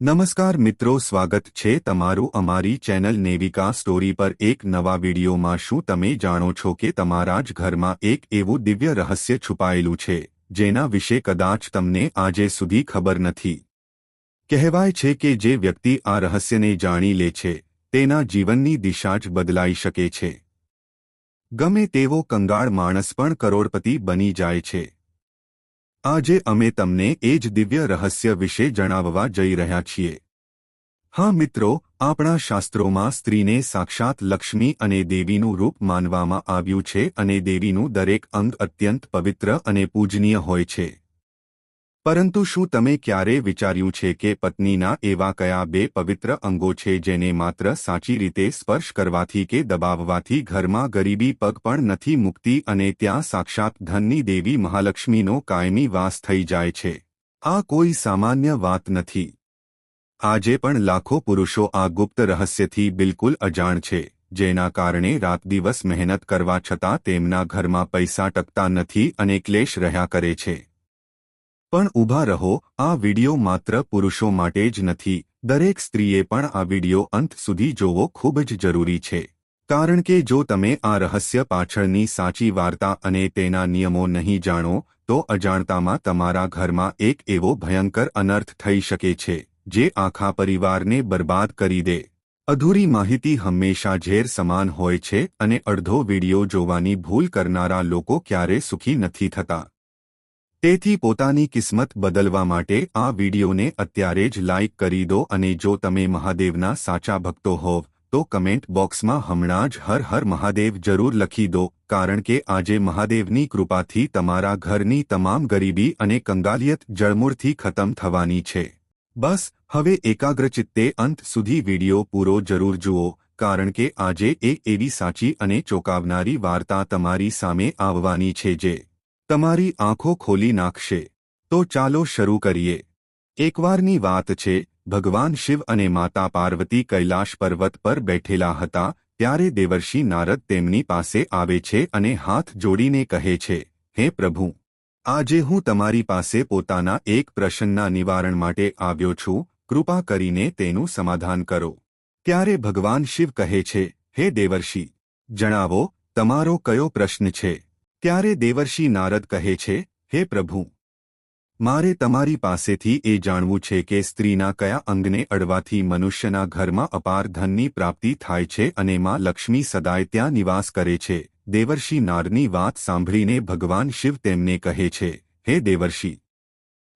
નમસ્કાર મિત્રો, સ્વાગત છે તમારું અમારી ચેનલ નેવિકા સ્ટોરી પર એક નવા વિડીયોમાં। શું તમે જાણો છો કે તમારા જ ઘરમાં એક એવું દિવ્ય રહસ્ય છુપાયેલું છે જેના વિશે કદાચ તમને આજે સુધી ખબર નથી। કહેવાય છે કે જે વ્યક્તિ આ રહસ્યને જાણી લે છે તેના જીવનની દિશા જ બદલાઈ શકે છે। ગમે તેવો કંગાળ માણસ પણ કરોડપતિ બની જાય છે। આજે અમે તમને એ જ દિવ્ય રહસ્ય વિશે જણાવવા જઈ રહ્યા છીએ। હા મિત્રો, આપણા શાસ્ત્રોમાં સ્ત્રીને સાક્ષાત લક્ષ્મી અને દેવીનું રૂપ માનવામાં આવ્યું છે અને દેવીનું દરેક અંગ અત્યંત પવિત્ર અને પૂજનીય હોય છે। પરંતુ શું તમે ક્યારે વિચાર્યું છે કે પત્નીના એવા કયા બે પવિત્ર અંગો છે જેને માત્ર સાચી રીતે સ્પર્શ કરવાથી કે દબાવવાથી ઘરમાં ગરીબી પગ પણ નથી મૂકતી અને ત્યાં સાક્ષાત ધનની દેવી મહાલક્ષ્મીનો કાયમી વાસ થઈ જાય છે? આ કોઈ સામાન્ય વાત નથી। આજે પણ લાખો પુરુષો આ ગુપ્ત રહસ્યથી બિલકુલ અજાણ છે, જેના કારણે રાત દિવસ મહેનત કરવા છતાં તેમના ઘરમાં પૈસા ટકતા નથી અને ક્લેશ રહ્યા કરે છે। પણ ઊભા રહો, આ વિડિયો માત્ર પુરુષો માટે જ નથી। દરેક સ્ત્રીએ પણ આ વિડિયો અંત સુધી જોવો ખૂબ જ જરૂરી છે, કારણ કે જો તમે આ રહસ્ય પાછળની સાચી વાર્તા અને તેના નિયમો નહીં જાણો તો અજાણતામાં તમારા ઘરમાં એક એવો ભયંકર અનર્થ થઈ શકે છે જે આખા પરિવારને બરબાદ કરી દે। અધૂરી માહિતી હંમેશા ઝેર સમાન હોય છે અને અડધો વિડિયો જોવાની ભૂલ કરનારા લોકો ક્યારે સુખી નથી થતા। તેથી પોતાની કિસ્મત બદલવા માટે આ વિડિયોને અત્યારે જ લાઇક કરી દો અને જો તમે મહાદેવના સાચા ભક્તો હોવ તો કમેન્ટ બોક્સમાં હમણાં જ હર હર મહાદેવ જરૂર લખી દો, કારણ કે આજે મહાદેવની કૃપાથી તમારા ઘરની તમામ ગરીબી અને કંગાલિયત જળમૂળથી ખતમ થવાની છે। બસ હવે એકાગ્રચિત્તે અંત સુધી વિડિયો પૂરો જરૂર જુઓ, કારણ કે આજે એક એવી સાચી અને ચોંકાવનારી વાર્તા તમારી સામે આવવાની છે જે તમારી આંખો ખોલી નાખશે। તો ચાલો શરૂ કરીએ। એકવારની વાત છે, ભગવાન શિવ અને માતા પાર્વતી કૈલાશ પર્વત પર બેઠેલા હતા ત્યારે દેવર્ષિ નારદ તેમની પાસે આવે છે અને હાથ જોડીને કહે છે, હે પ્રભુ, આજે હું તમારી પાસે પોતાના એક પ્રશ્નના નિવારણ માટે આવ્યો છું, કૃપા કરીને તેનું સમાધાન કરો। ત્યારે ભગવાન શિવ કહે છે, હે દેવર્ષિ, જણાવો તમારો કયો પ્રશ્ન છે? ત્યારે દેવર્ષિ નારદ કહે છે, હે પ્રભુ, મારે તમારી પાસેથી એ જાણવું છે કે સ્ત્રીના કયા અંગને અડવાથી મનુષ્યના ઘરમાં અપાર ધનની પ્રાપ્તિ થાય છે અને માં લક્ષ્મી સદાય ત્યાં નિવાસ કરે છે। દેવર્ષિ નારદની વાત સાંભળીને ભગવાન શિવ તેમને કહે છે, હે દેવર્ષિ,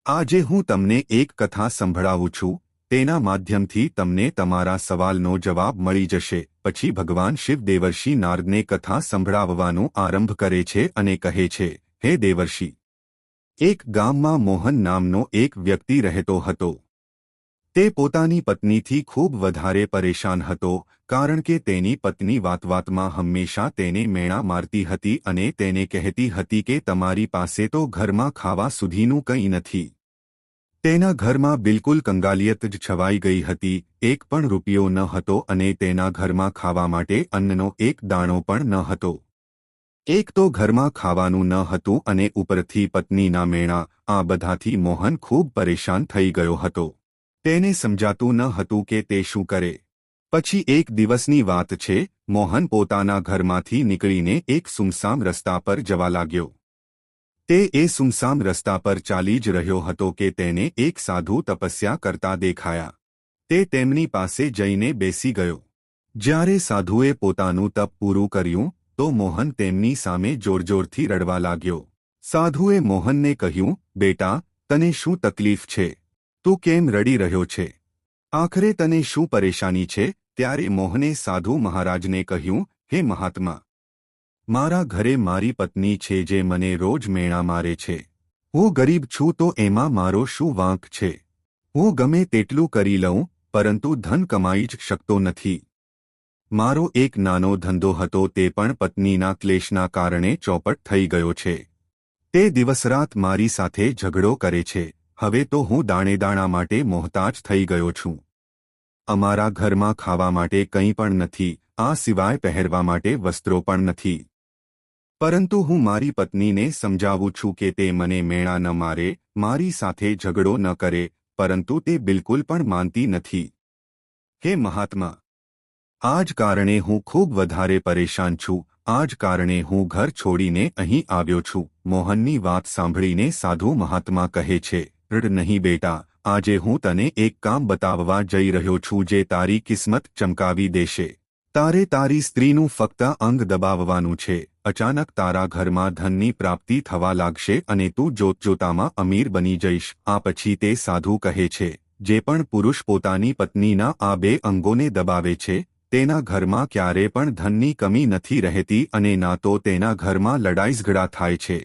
આજે હું તમને એક કથા સંભળાવું છું, તેના માધ્યમથી તમને તમારા સવાલનો જવાબ મળી જશે। પછી ભગવાન શિવ દેવર્ષિ નારદને કથા સંભળાવવાનું આરંભ કરે છે અને કહે છે, હે દેવર્ષિ, એક ગામમાં મોહન નામનો એક વ્યક્તિ રહેતો હતો। તે પોતાની પત્નીથી ખૂબ વધારે પરેશાન હતો, કારણ કે તેની પત્ની વાતવાતમાં હંમેશા તેને મેણા મારતી હતી અને તેને કહેતી હતી કે તમારી પાસે તો ઘરમાં ખાવા સુધીનું કંઈ નથી। તેના ઘરમાં બિલકુલ કંગાલિયત જ છવાઈ ગઈ હતી, એક પણ રૂપિયો ન હતો અને તેના ઘરમાં ખાવા માટે અન્નનો એક દાણો પણ ન હતો। એક તો ઘરમાં ખાવાનું ન હતું અને ઉપરથી પત્નીના મેણા, આ બધાથી મોહન ખૂબ પરેશાન થઈ ગયો હતો। તેને સમજાતું ન હતું કે તે શું કરે। પછી એક દિવસની વાત છે, મોહન પોતાના ઘરમાંથી નીકળીને એક સુમસામ રસ્તા પર જવા લાગ્યો। તે એ સુમસામ રસ્તા પર ચાલી જ રહ્યો હતો કે તેને એક સાધુ તપસ્યા કરતા દેખાયા। તે તેમની પાસે જઈને બેસી ગયો। જ્યારે સાધુએ પોતાનું તપ પૂરું કર્યું તો મોહન તેમની સામે જોરજોરથી રડવા લાગ્યો। સાધુએ મોહનને કહ્યું, બેટા, તને શું તકલીફ છે? તું કેમ રડી રહ્યો છે? આખરે તને શું પરેશાની છે? ત્યારે મોહને સાધુ મહારાજને કહ્યું, હે મહાત્મા, મારા ઘરે મારી પત્ની છે જે મને રોજ મેણા મારે છે। હું ગરીબ છું તો એમાં મારો શું વાંક છે? હું ગમે તેટલું કરી લઉં પરંતુ ધન કમાઈ જ શકતો નથી। મારો એક નાનો ધંધો હતો તે પણ પત્નીના ક્લેશના કારણે ચોપટ થઈ ગયો છે। તે દિવસરાત મારી સાથે ઝઘડો કરે છે। હવે તો હું દાણેદાણા માટે મોહતાજ થઈ ગયો છું। અમારા ઘરમાં ખાવા માટે કંઈ પણ નથી, આ સિવાય પહેરવા માટે વસ્ત્રો પણ નથી। પરંતુ હું મારી પત્નીને સમજાવું છું કે તે મને મેણા ન મારે, મારી સાથે ઝઘડો ન કરે, પરંતુ તે બિલકુલ પણ માનતી નથી. હે મહાત્મા, આ જ કારણે હું ખૂબ વધારે પરેશાન છું. આ જ કારણે હું ઘર છોડીને અહીં આવ્યો છું. મોહનની વાત સાંભળીને સાધુ મહાત્મા કહે છે, રડ નહીં બેટા, આજે હું તને એક કામ બતાવવા જઈ રહ્યો છું જે તારી કિસ્મત ચમકાવી દેશે. તારે તારી સ્ત્રીનું ફક્ત અંગ દબાવવાનું છે. અચાનક તારા ઘરમાં ધનની પ્રાપ્તિ થવા લાગશે અને તું જોતજોતામાં અમીર બની જઈશ. આ પછી તે સાધુ કહે છે, જે પણ પુરુષ પોતાની પત્નીના આ બે અંગોને દબાવે છે તેના ઘરમાં ક્યારે પણ ધનની કમી નથી રહેતી અને ના તો તેના ઘરમાં લડાઈઝઘડા થાય છે.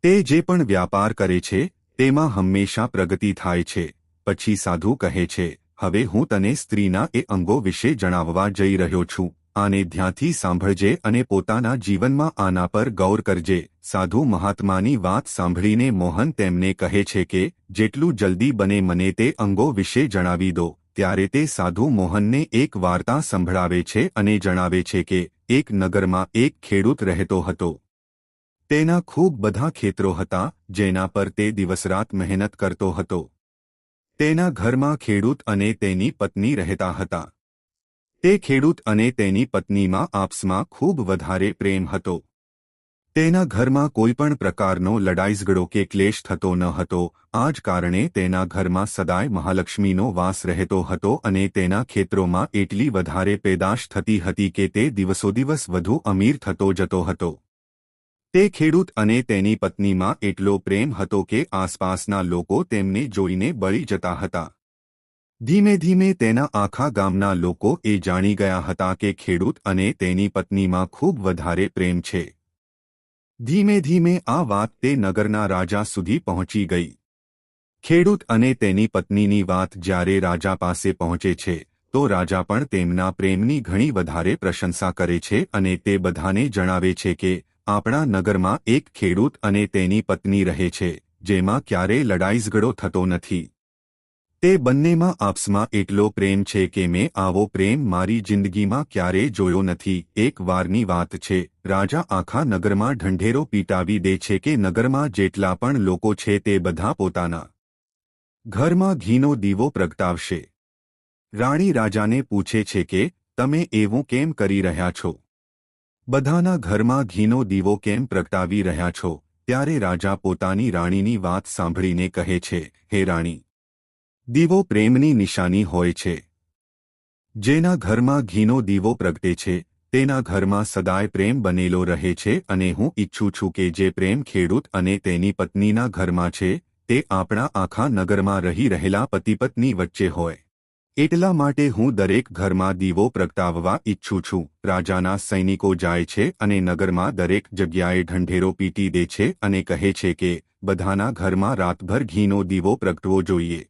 તે જે પણ વ્યાપાર કરે છે તેમાં હંમેશા પ્રગતિ થાય છે. પછી સાધુ કહે છે, હવે હું તને સ્ત્રીના એ અંગો વિશે જણાવવા જઈ રહ્યો છું. આને ધ્યાનથી સાંભળજે અને પોતાના જીવનમાં આના પર ગૌર કરજે. સાધુ મહાત્માની વાત સાંભળીને મોહન તેમને કહે છે કે જેટલું જલ્દી બને મને તે અંગો વિશે જણાવી દો. ત્યારે તે સાધુ મોહનને એક વાર્તા સંભળાવે છે અને જણાવે છે કે એક નગરમાં એક ખેડૂત રહેતો હતો. તેના ખૂબ બધા ખેતરો હતા જેના પર તે દિવસરાત મહેનત કરતો હતો. તેના ઘરમાં ખેડૂત અને તેની પત્ની રહેતા હતા. તે ખેડૂત અને તેની પત્નીમાં આપસમાં ખૂબ વધારે પ્રેમ હતો. તેના ઘરમાં કોઈપણ પ્રકારનો લડાઈઝઘડો કે ક્લેશ થતો ન હતો. આ જ કારણે તેના ઘરમાં સદાય મહાલક્ષ્મીનો વાસ રહેતો હતો અને તેના ખેતરોમાં એટલી વધારે પેદાશ થતી હતી કે તે દિવસોદિવસ વધુ અમીર થતો જતો હતો. તે ખેડૂત અને તેની પત્નીમાં એટલો પ્રેમ હતો કે આસપાસના લોકો તેમને જોઈને બળી જતા હતા. ધીમે ધીમે તેના આખા ગામના લોકો એ જાણી ગયા હતા કે ખેડૂત અને તેની પત્નીમાં ખૂબ વધારે પ્રેમ છે. ધીમે ધીમે આ વાત તે નગરના રાજા સુધી પહોંચી ગઈ. ખેડૂત અને તેની પત્નીની વાત જ્યારે રાજા પાસે પહોંચે છે તો રાજા પણ તેમના પ્રેમની ઘણી વધારે પ્રશંસા કરે છે અને તે બધાને જણાવે છે કે આપણા નગરમાં એક ખેડૂત અને તેની પત્ની રહે છે જેમાં ક્યારેય લડાઈઝઘડો થતો નથી. તે બંનેમાં આપસમાં એટલો પ્રેમ છે કે મેં આવો પ્રેમ મારી જિંદગીમાં ક્યારેય જોયો નથી. એક વારની વાત છે, રાજા આખા નગરમાં ઢંઢેરો પીટાવી દે છે કે નગરમાં જેટલા પણ લોકો છે તે બધા પોતાના ઘરમાં ઘીનો દીવો પ્રગટાવશે. રાણી રાજાને પૂછે છે કે તમે એવું કેમ કરી રહ્યા છો? બધાના ઘરમાં ઘીનો દીવો કેમ પ્રગટાવી રહ્યા છો? ત્યારે રાજા પોતાની રાણીની વાત સાંભળીને કહે છે, હે રાણી, દીવો પ્રેમની નિશાની હોય છે. જેના ઘરમાં ઘીનો દીવો પ્રગટે છે તેના ઘરમાં સદાય પ્રેમ બનેલો રહે છે અને હું ઈચ્છું છું કે જે પ્રેમ ખેડૂત અને તેની પત્નીના ઘરમાં છે તે આપણા આખા નગરમાં રહી રહેલા પતિપત્ની વચ્ચે હોય. એટલા માટે હું દરેક ઘરમાં દીવો પ્રગટાવવા ઈચ્છું છું. રાજાના સૈનિકો જાય છે અને નગરમાં દરેક જગ્યાએ ઢંઢેરો પીટી દે છે અને કહે છે કે બધાના ઘરમાં રાતભર ઘીનો દીવો પ્રગટવો જોઈએ.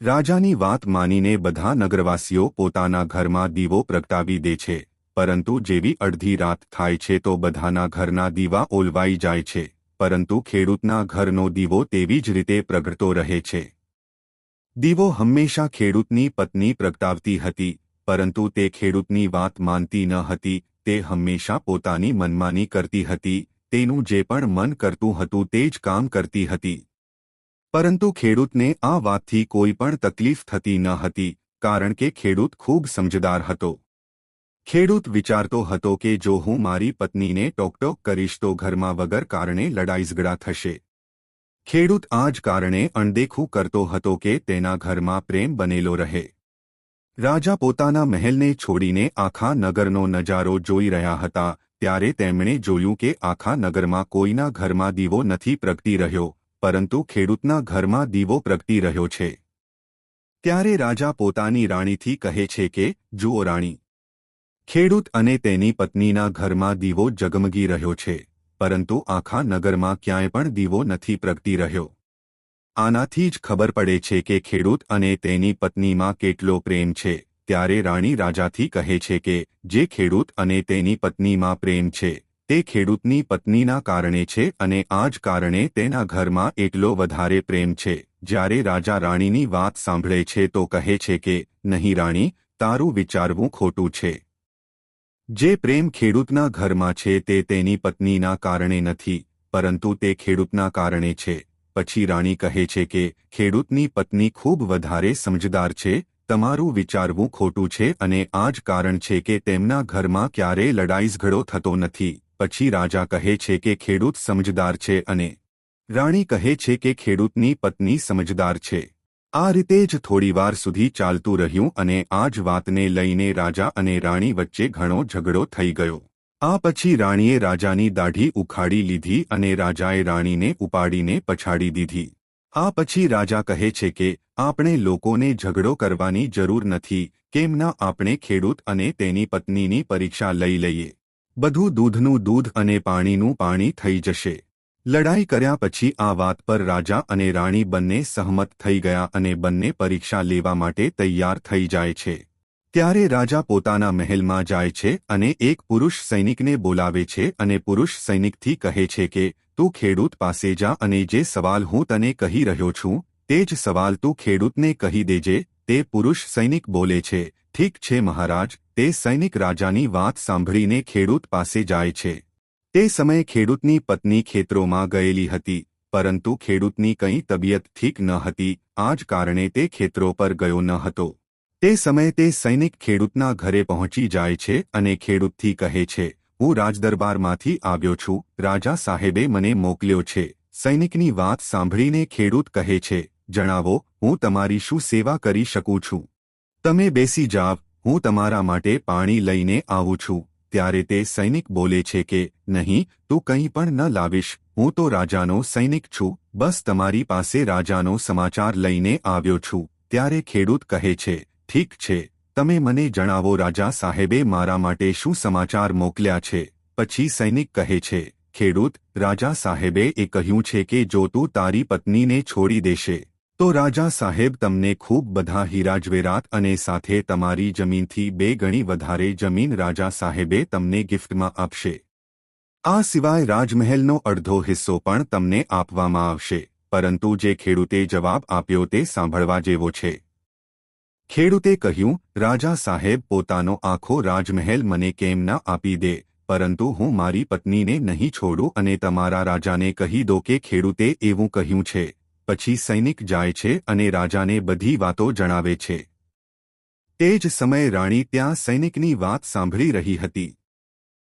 રાજાની વાત માનીને બધા નગરવાસીઓ પોતાના ઘરમાં દીવો પ્રગટાવી દે છે, પરંતુ જેવી અડધી રાત થાય છે તો બધાના ઘરના દીવા ઓલવાઈ જાય છે, પરંતુ ખેડૂતના ઘરનો દીવો તેવી જ રીતે પ્રગટતો રહે છે. દીવો હંમેશા ખેડૂતની પત્ની પ્રગટાવતી હતી, પરંતુ તે ખેડૂતની વાત માનતી ન હતી. તે હંમેશા પોતાની મનમાની કરતી હતી. તેનું જે પણ મન કરતું હતું તે જ કામ કરતી હતી. પરંતુ ખેડૂતને આ વાતથી કોઈ પણ તકલીફ થતી ન હતી, કારણ કે ખેડૂત ખૂબ સમજદાર હતો. ખેડૂત વિચારતો હતો કે જો હું મારી પત્નીને ટોકટોક કરીશ તો ઘરમાં વગર કારણે લડાઈઝઘડા થશે. ખેડૂત આ જ કારણે અણદેખું કરતો હતો કે તેના ઘરમાં પ્રેમ બનેલો રહે. રાજા પોતાના મહેલને છોડીને આખા નગરનો નજારો જોઈ રહ્યા હતા ત્યારે તેમણે જોયું કે આખા નગરમાં કોઈના ઘરમાં દીવો નથી પ્રગટી રહ્યો, પરંતુ ખેડૂતના ઘરમાં દીવો પ્રગટી રહ્યો છે. ત્યારે રાજા પોતાની રાણીથી કહે છે કે જુઓ રાણી, ખેડૂત અને તેની પત્નીના ઘરમાં દીવો જગમગી રહ્યો છે, પરંતુ આખા નગરમાં ક્યાંય પણ દીવો નથી પ્રગટી રહ્યો. આનાથી જ ખબર પડે છે કે ખેડૂત અને તેની પત્નીમાં કેટલો પ્રેમ છે. ત્યારે રાણી રાજાથી કહે છે કે જે ખેડૂત અને તેની પત્નીમાં પ્રેમ છે તે ખેડૂતની પત્નીના કારણે છે અને આ જ કારણે તેના ઘરમાં એટલો વધારે પ્રેમ છે. જ્યારે રાજા રાણીની વાત સાંભળે છે તો કહે છે કે નહીં રાણી, તારું વિચારવું ખોટું છે. જે પ્રેમ ખેડૂતના ઘરમાં છે તે તેની પત્નીના કારણે નથી, પરંતુ તે ખેડૂતના કારણે છે. પછી રાણી કહે છે કે ખેડૂતની પત્ની ખૂબ વધારે સમજદાર છે, તમારું વિચારવું ખોટું છે અને આ જ કારણ છે કે તેમના ઘરમાં ક્યારેય લડાઈ-ઝઘડો થતો નથી. પછી રાજા કહે છે કે ખેડૂત સમજદાર છે અને રાણી કહે છે કે ખેડૂતની પત્ની સમજદાર છે. આ રીતે જ થોડીવાર સુધી ચાલતું રહ્યું અને આ જ વાતને લઈને રાજા અને રાણી વચ્ચે ઘણો ઝઘડો થઈ ગયો. આ પછી રાણીએ રાજાની દાઢી ઉખાડી લીધી અને રાજાએ રાણીને ઉપાડીને પછાડી દીધી. આ પછી રાજા કહે છે કે આપણે લોકોને ઝઘડો કરવાની જરૂર નથી, કેમ ન આપણે ખેડૂત અને તેની પત્નીની પરીક્ષા લઈ લઈએ. બધું દૂધનું દૂધ અને પાણીનું પાણી થઈ જશે. લડાઈ કર્યા પછી આ વાત પર રાજા અને રાણી બંને સહમત થઈ ગયા અને બંને પરીક્ષા લેવા માટે તૈયાર થઈ જાય છે. ત્યારે રાજા પોતાના મહેલમાં જાય છે અને એક પુરુષ સૈનિકને બોલાવે છે અને પુરુષ સૈનિકથી કહે છે કે તું ખેડૂત પાસે જા અને જે સવાલ હું તને કહી રહ્યો છું તે જ સવાલ તું ખેડૂતને કહી દેજે. તે પુરુષ સૈનિક બોલે છે, ઠીક છે મહારાજ. તે સૈનિક રાજાની વાત સાંભળીને ખેડૂત પાસે જાય છે. તે સમયે ખેડૂતની પત્ની ખેતરોમાં ગયેલી હતી, પરંતુ ખેડૂતની કંઈ તબિયત ઠીક ન હતી, આ જ કારણે તે ખેતરો પર ગયો ન હતો. તે સમયે તે સૈનિક ખેડૂતના ઘરે પહોંચી જાય છે અને ખેડૂતથી કહે છે, હું રાજદરબારમાંથી આવ્યો છું, રાજા સાહેબે મને મોકલ્યો છે. સૈનિકની વાત સાંભળીને ખેડૂત કહે છે, જણાવો, હું તમારી શું સેવા કરી શકું છું? તમે બેસી જાવ, હું તમારા માટે પાણી લઈને આવું છું. ત્યારે તે સૈનિક બોલે છે કે નહીં, તું કંઈ પણ ન લાવીશ, હું તો રાજાનો સૈનિક છું, બસ તમારી પાસે રાજાનો સમાચાર લઈને આવ્યો છું. ત્યારે ખેડૂત કહે છે, ઠીક છે, તમે મને જણાવો રાજા સાહેબે મારા માટે શું સમાચાર મોકલ્યા છે? પછી સૈનિક કહે છે, ખેડૂત, રાજા સાહેબે એ કહ્યું છે કે જો તું તારી પત્નીને છોડી દેશે તો રાજા સાહેબ તમને ખૂબ બધા હીરા જવેરાત અને સાથે તમારી જમીનથી 2 ગણી વધારે જમીન રાજા સાહેબે તમને ગિફ્ટમાં આપશે. આ સિવાય રાજમહેલનો અડધો હિસ્સો પણ તમને આપવામાં આવશે. પરંતુ જે ખેડૂતે જવાબ આપ્યો તે સાંભળવા જેવો છે. ખેડૂતે કહ્યું, રાજા સાહેબ પોતાનો આખો રાજમહેલ મને કેમ ન આપી દે, પરંતુ હું મારી પત્નીને નહીં છોડું અને તમારા રાજાને કહી દો કે ખેડૂતે એવું કહ્યું છે. પછી સૈનિક જાય છે અને રાજાને બધી વાતો જણાવે છે. તે જ સમયે રાણી ત્યાં સૈનિકની વાત સાંભળી રહી હતી.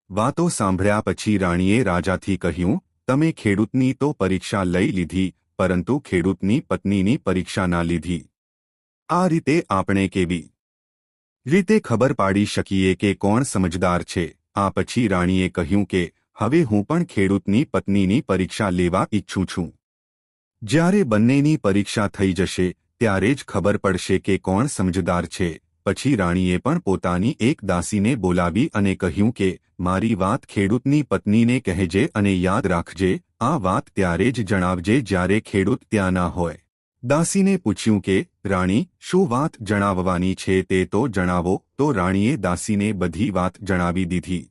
વાતો સાંભળ્યા પછી રાણીએ રાજાથી કહ્યું, તમે ખેડૂતની તો પરીક્ષા લઈ લીધી, પરંતુ ખેડૂતની પત્નીની પરીક્ષા ના લીધી. આ રીતે આપણે કેવી રીતે ખબર પાડી શકીએ કે કોણ સમજદાર છે? આ પછી રાણીએ કહ્યું કે હવે હું પણ ખેડૂતની પત્નીની પરીક્ષા લેવા ઈચ્છું છું. જ્યારે બંનેની પરીક્ષા થઈ જશે ત્યારે જ ખબર પડશે કે કોણ સમજદાર છે. પછી રાણીએ પણ પોતાની એક દાસીને બોલાવી અને કહ્યું કે મારી વાત ખેડૂતની પત્નીને કહેજે અને યાદ રાખજે, આ વાત ત્યારે જ જણાવજે જ્યારે ખેડૂત ત્યાં ના હોય. દાસીને પૂછ્યું કે રાણી, શું વાત જણાવવાની છે તે તો જણાવો. તો રાણીએ દાસીને બધી વાત જણાવી દીધી.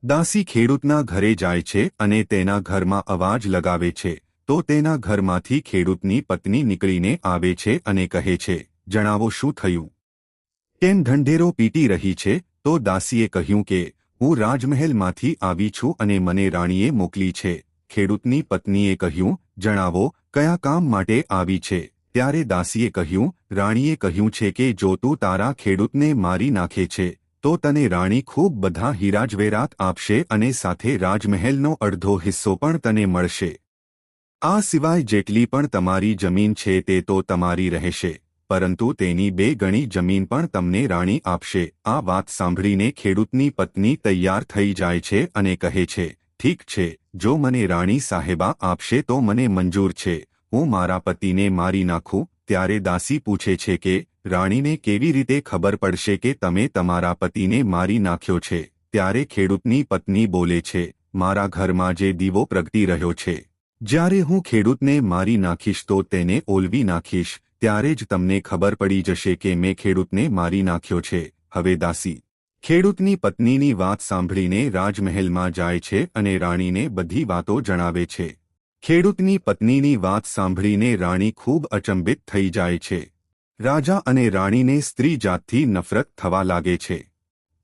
દાસી ખેડૂતના ઘરે જાય છે અને તેના ઘરમાં અવાજ લગાવે છે તો તેના ઘરમાંથી ખેડૂતની પત્ની નીકળીને આવે છે અને કહે છે, જણાવો શું થયું? કેમ ઢંઢેરો પીટી રહી છે? તો દાસીએ કહ્યું કે હું રાજમહેલમાંથી આવી છું અને મને રાણીએ મોકલી છે. ખેડૂતની પત્નીએ કહ્યું, જણાવો, કયા કામ માટે આવી છે? ત્યારે દાસીએ કહ્યું, રાણીએ કહ્યું છે કે જો તું તારા ખેડૂતને મારી નાખે છે તો તને રાણી ખૂબ બધા હીરા જવેરાત આપશે અને સાથે રાજમહેલનો અડધો હિસ્સો પણ તને મળશે. આ સિવાય જેટલી પણ તમારી જમીન છે તે તો તમારી રહેશે, પરંતુ તેની 2 ગણી જમીન પણ તમને રાણી આપશે. આ વાત સાંભળીને ખેડૂતની પત્ની તૈયાર થઈ જાય છે અને કહે છે, ઠીક છે, જો મને રાણી સાહેબા આપશે તો મને મંજૂર છે, હું મારા પતિને મારી નાખું. ત્યારે દાસી પૂછે છે કે રાણીને કેવી રીતે ખબર પડશે કે તમે તમારા પતિને મારી નાખ્યો છે? ત્યારે ખેડૂતની પત્ની બોલે છે, મારા ઘરમાં જે દીવો પ્રગટી રહ્યો છે, જ્યારે હું ખેડૂતને મારી નાખીશ તો તેને ઓલવી નાખીશ, ત્યારે જ તમને ખબર પડી જશે કે મેં ખેડૂતને મારી નાખ્યો છે. હવે દાસી ખેડૂતની પત્નીની વાત સાંભળીને રાજમહેલમાં જાય છે અને રાણીને બધી વાતો જણાવે છે. ખેડૂતની પત્નીની વાત સાંભળીને રાણી ખૂબ અચંબિત થઈ જાય છે. રાજા અને રાણીને સ્ત્રી જાતથી નફરત થવા લાગે છે.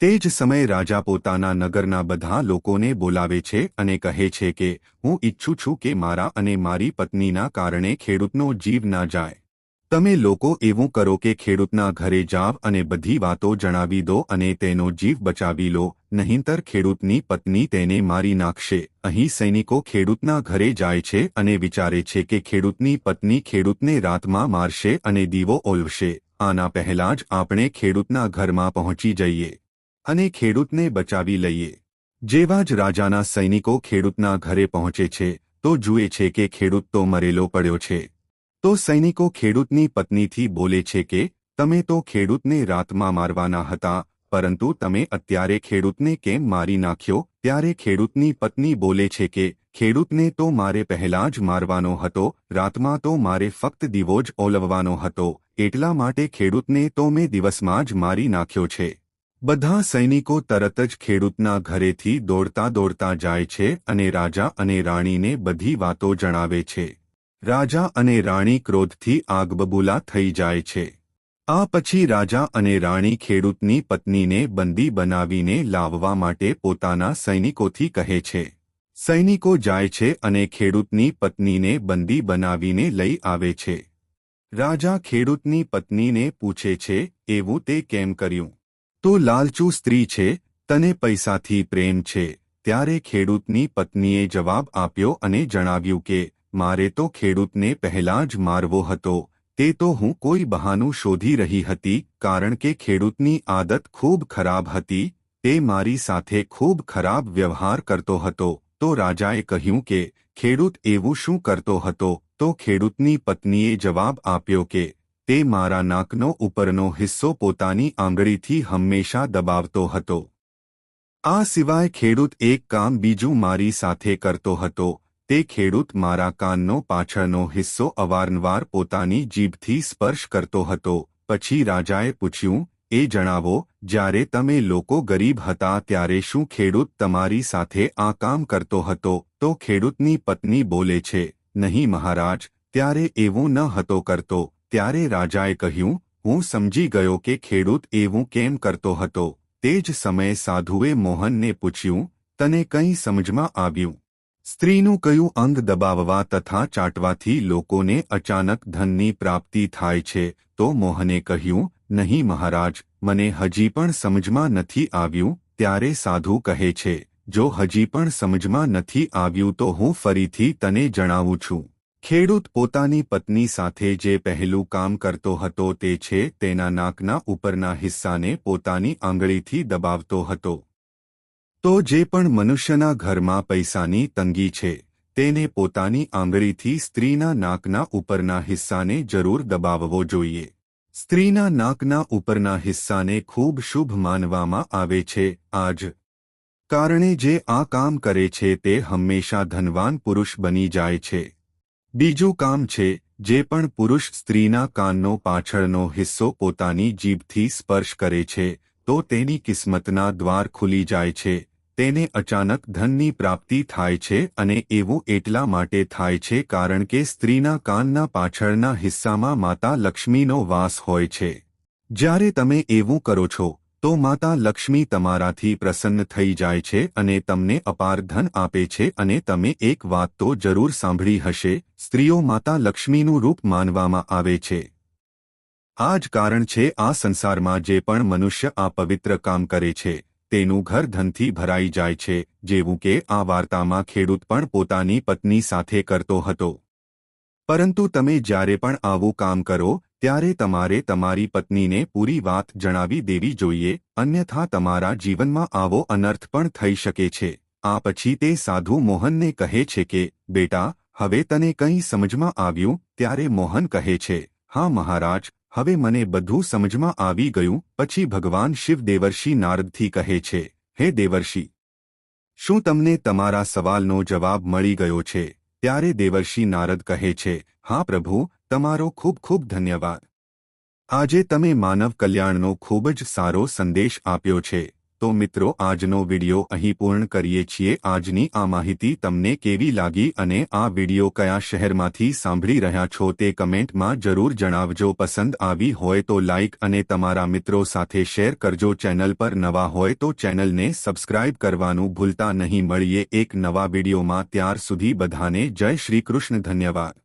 તે જ સમયે રાજા પોતાના નગરના બધા લોકોને બોલાવે છે અને કહે છે કે હું ઈચ્છું છું કે મારા અને મારી પત્નીના કારણે ખેડૂતનો જીવ ના જાય. તમે લોકો એવું કરો કે ખેડૂતના ઘરે જાવ અને બધી વાતો જણાવી દો અને તેનો જીવ બચાવી લો, નહીંતર ખેડૂતની પત્ની તેને મારી નાખશે. અહીં સૈનિકો ખેડૂતના ઘરે જાય છે અને વિચારે છે કે ખેડૂતની પત્ની ખેડૂતને રાતમાં મારશે અને દીવો ઓલવશે. આના પહેલા જ આપણે ખેડૂતના ઘરમાં પહોંચી જઈએ અને ખેડૂતને બચાવી લઈએ. જેવા જ રાજાના સૈનિકો ખેડૂતના ઘરે પહોંચે છે તો જુએ છે કે ખેડૂત તો મરેલો પડ્યો છે. તો સૈનિકો ખેડૂતની પત્નીથી બોલે છે કે તમે તો ખેડૂતને રાતમાં મારવાના હતા, પરંતુ તમે અત્યારે ખેડૂતને કેમ મારી નાખ્યો? ત્યારે ખેડૂતની પત્ની બોલે છે કે ખેડૂતને તો મારે પહેલા જ મારવાનો હતો, રાતમાં તો મારે ફક્ત દીવો જ ઓલવવાનો હતો, એટલા માટે ખેડૂતને તો મેં દિવસમાં જ મારી નાખ્યો છે. બધા સૈનિકો તરત જ ખેડૂતના ઘરેથી દોડતા દોડતા જાય છે અને રાજા અને રાણીને બધી વાતો જણાવે છે. રાજા અને રાણી ક્રોધથી આગબબૂલા થઈ જાય છે. આ પછી રાજા અને રાણી ખેડૂતની પત્નીને બંદી બનાવીને લાવવા માટે પોતાના સૈનિકોથી કહે છે. સૈનિકો જાય છે અને ખેડૂતની પત્નીને બંદી બનાવીને લઈ આવે છે. રાજા ખેડૂતની પત્નીને પૂછે છે, એવું તે કેમ કર્યું? તો લાલચુ સ્ત્રી છે, તને પૈસાથી પ્રેમ છે. ત્યારે ખેડૂતની પત્નીએ જવાબ આપ્યો અને જણાવ્યું કે મારે તો ખેડૂતને પહેલા જ મારવો હતો, તે તો હું કોઈ બહાનું શોધી રહી હતી, કારણ કે ખેડૂતની આદત ખૂબ ખરાબ હતી, તે મારી સાથે ખૂબ ખરાબ વ્યવહાર કરતો હતો. તો રાજાએ કહ્યું કે ખેડૂત એવું શું કરતો હતો? તો ખેડૂતની પત્નીએ જવાબ આપ્યો કે તે મારા નાકનો ઉપરનો હિસ્સો પોતાની આંગળીથી હંમેશા દબાવતો હતો. આ સિવાય ખેડૂત એક કામ બીજું મારી સાથે કરતો હતો. તે ખેડૂત મારા કાનનો પાછળનો હિસ્સો અવારનવાર પોતાની જીભથી સ્પર્શ કરતો હતો. પછી રાજાએ પૂછ્યું, એ જણાવો, જ્યારે તમે લોકો ગરીબ હતા ત્યારે શું ખેડૂત તમારી સાથે આ કામ કરતો હતો? તો ખેડૂતની પત્ની બોલે છે, નહીં મહારાજ, ત્યારે એવું ન હતો કરતો. ત્યારે રાજાએ કહ્યું, હું સમજી ગયો કે ખેડૂત એવું કેમ કરતો હતો. તે જ સમયે સાધુએ મોહનને પૂછ્યું, તને કંઈ સમજમાં આવ્યું? સ્ત્રીનું કયું અંગ દબાવવા તથા ચાટવાથી લોકોને અચાનક ધનની પ્રાપ્તિ થાય છે? તો મોહને કહ્યું, નહીં મહારાજ, મને હજી પણ સમજમાં નથી આવ્યું. ત્યારે સાધુ કહે છે, જો હજી પણ સમજમાં નથી આવ્યું તો હું ફરીથી તને જણાવું છું. ખેડૂત પોતાની પત્ની સાથે જે પહેલું કામ કરતો હતો તે છે તેના નાકના ઉપરના હિસ્સાને પોતાની આંગળીથી દબાવતો હતો. તો જે પણ મનુષ્યના ઘરમાં પૈસાની તંગી છે તેને પોતાની આંગળીથી સ્ત્રીના નાકના ઉપરના હિસ્સાને જરૂર દબાવવો જોઈએ. સ્ત્રીના નાકના ઉપરના હિસ્સાને ખૂબ શુભ માનવામાં આવે છે. આ જ કારણે જે આ કામ કરે છે તે હંમેશા ધનવાન પુરુષ બની જાય છે. બીજું કામ છે, જે પણ પુરુષ સ્ત્રીના કાનનો પાછળનો હિસ્સો પોતાની જીભથી સ્પર્શ કરે છે તો તેની કિસ્મતના દ્વાર ખુલી જાય છે. તેને અચાનક ધનની પ્રાપ્તિ થાય છે અને એવું એટલા માટે થાય છે કારણ કે સ્ત્રીના કાનના પાછળના હિસ્સામાં માતા લક્ષ્મીનો વાસ હોય છે. જ્યારે તમે એવું કરો છો તો માતા લક્ષ્મી તમારાથી પ્રસન્ન થઈ જાય છે અને તમને અપાર ધન આપે છે. અને તમે એક વાત તો જરૂર સાંભળી હશે, સ્ત્રીઓ માતા લક્ષ્મીનું રૂપ માનવામાં આવે છે. આ જ કારણ છે આ સંસારમાં જે પણ મનુષ્ય આ પવિત્ર કામ કરે છે તેનું ઘર ધનથી ભરાઈ જાય છે. જેવું કે આ વાર્તામાં ખેડૂત પણ પોતાની પત્ની સાથે કરતો હતો. પરંતુ તમે જ્યારે પણ આવું કામ કરો ત્યારે તમારે તમારી પત્નીને પૂરી વાત જણાવી દેવી જોઈએ, અન્યથા તમારા જીવનમાં આવો અનર્થ પણ થઈ શકે છે. આ પછી તે સાધુ મોહનને કહે છે કે બેટા, હવે તને કંઈ સમજમાં આવ્યું? ત્યારે મોહન કહે છે, હા મહારાજ, હવે મને બધું સમજમાં આવી ગયું. પછી ભગવાન શિવ દેવર્ષિ નારદથી કહે છે, હે દેવર્ષિ, શું તમને તમારા સવાલનો જવાબ મળી ગયો છે? ત્યારે દેવર્ષિ નારદ કહે છે, હા પ્રભુ, તમારો ખૂબ ખૂબ ધન્યવાદ. આજે તમે માનવ કલ્યાણનો ખૂબ જ સારો સંદેશ આપ્યો છે. તો મિત્રો આજનો વિડિયો અહીં પૂર્ણ કરીએ છીએ। આજની આ માહિતી તમને કેવી લાગી અને આ વિડિયો કયા શહેરમાંથી સાંભળી રહ્યા છો તે કમેન્ટમાં જરૂર જણાવજો। પસંદ આવી હોય તો લાઇક અને તમારા મિત્રો સાથે શેર કરજો। ચેનલ પર નવા હોય તો ચેનલને સબસ્ક્રાઇબ કરવાનું ભૂલતા નહીં। મળીએ એક નવા વિડિયોમાં, ત્યાર સુધી બધાને જય શ્રી કૃષ્ણ, ધન્યવાદ।